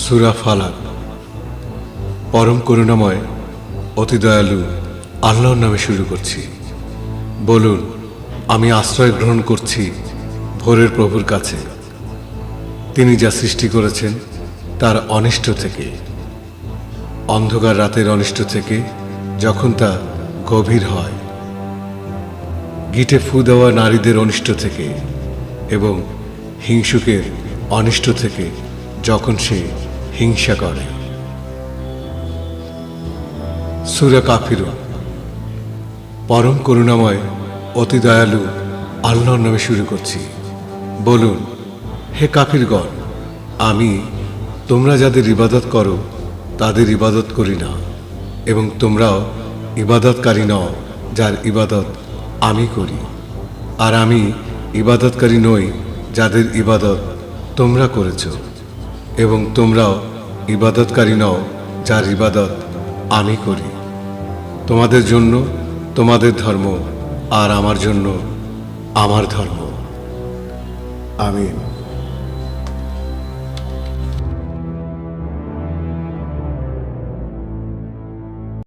সূরা ফালাক। পরম করুণাময় অতি দয়ালু আল্লাহর নামে শুরু করছি। বলুন, আমি আশ্রয় গ্রহণ করছি ভোরের প্রভুর কাছে। তিনি যা সৃষ্টি করেছেন তার অনিষ্ট থেকে, অন্ধকার রাতের অনিষ্ট থেকে যখন তা গভীর হয়, গিটে ফু দেওয়া নারীদের অনিষ্ট থেকে এবং হিংসুকের অনিষ্ট থেকে যখন সে হিংসা করে। সূরা কাফিরুন। পরম করুণাময় অতি দয়ালু আল্লাহর নামে শুরু করছি। বলুন, হে কাফিরগণ, আমি তোমরা যাদের ইবাদত করো তাদের ইবাদত করি না, এবং তোমরাও ইবাদতকারী নও যার ইবাদত আমি করি, আর আমি ইবাদতকারী নই যাদের ইবাদত তোমরা করেছ, এবং তোমরাও ইবাদতকারী নও যার ইবাদত আমি করি। তোমাদের জন্য তোমাদের ধর্ম, আর আমার জন্য আমার ধর্ম। আমিন।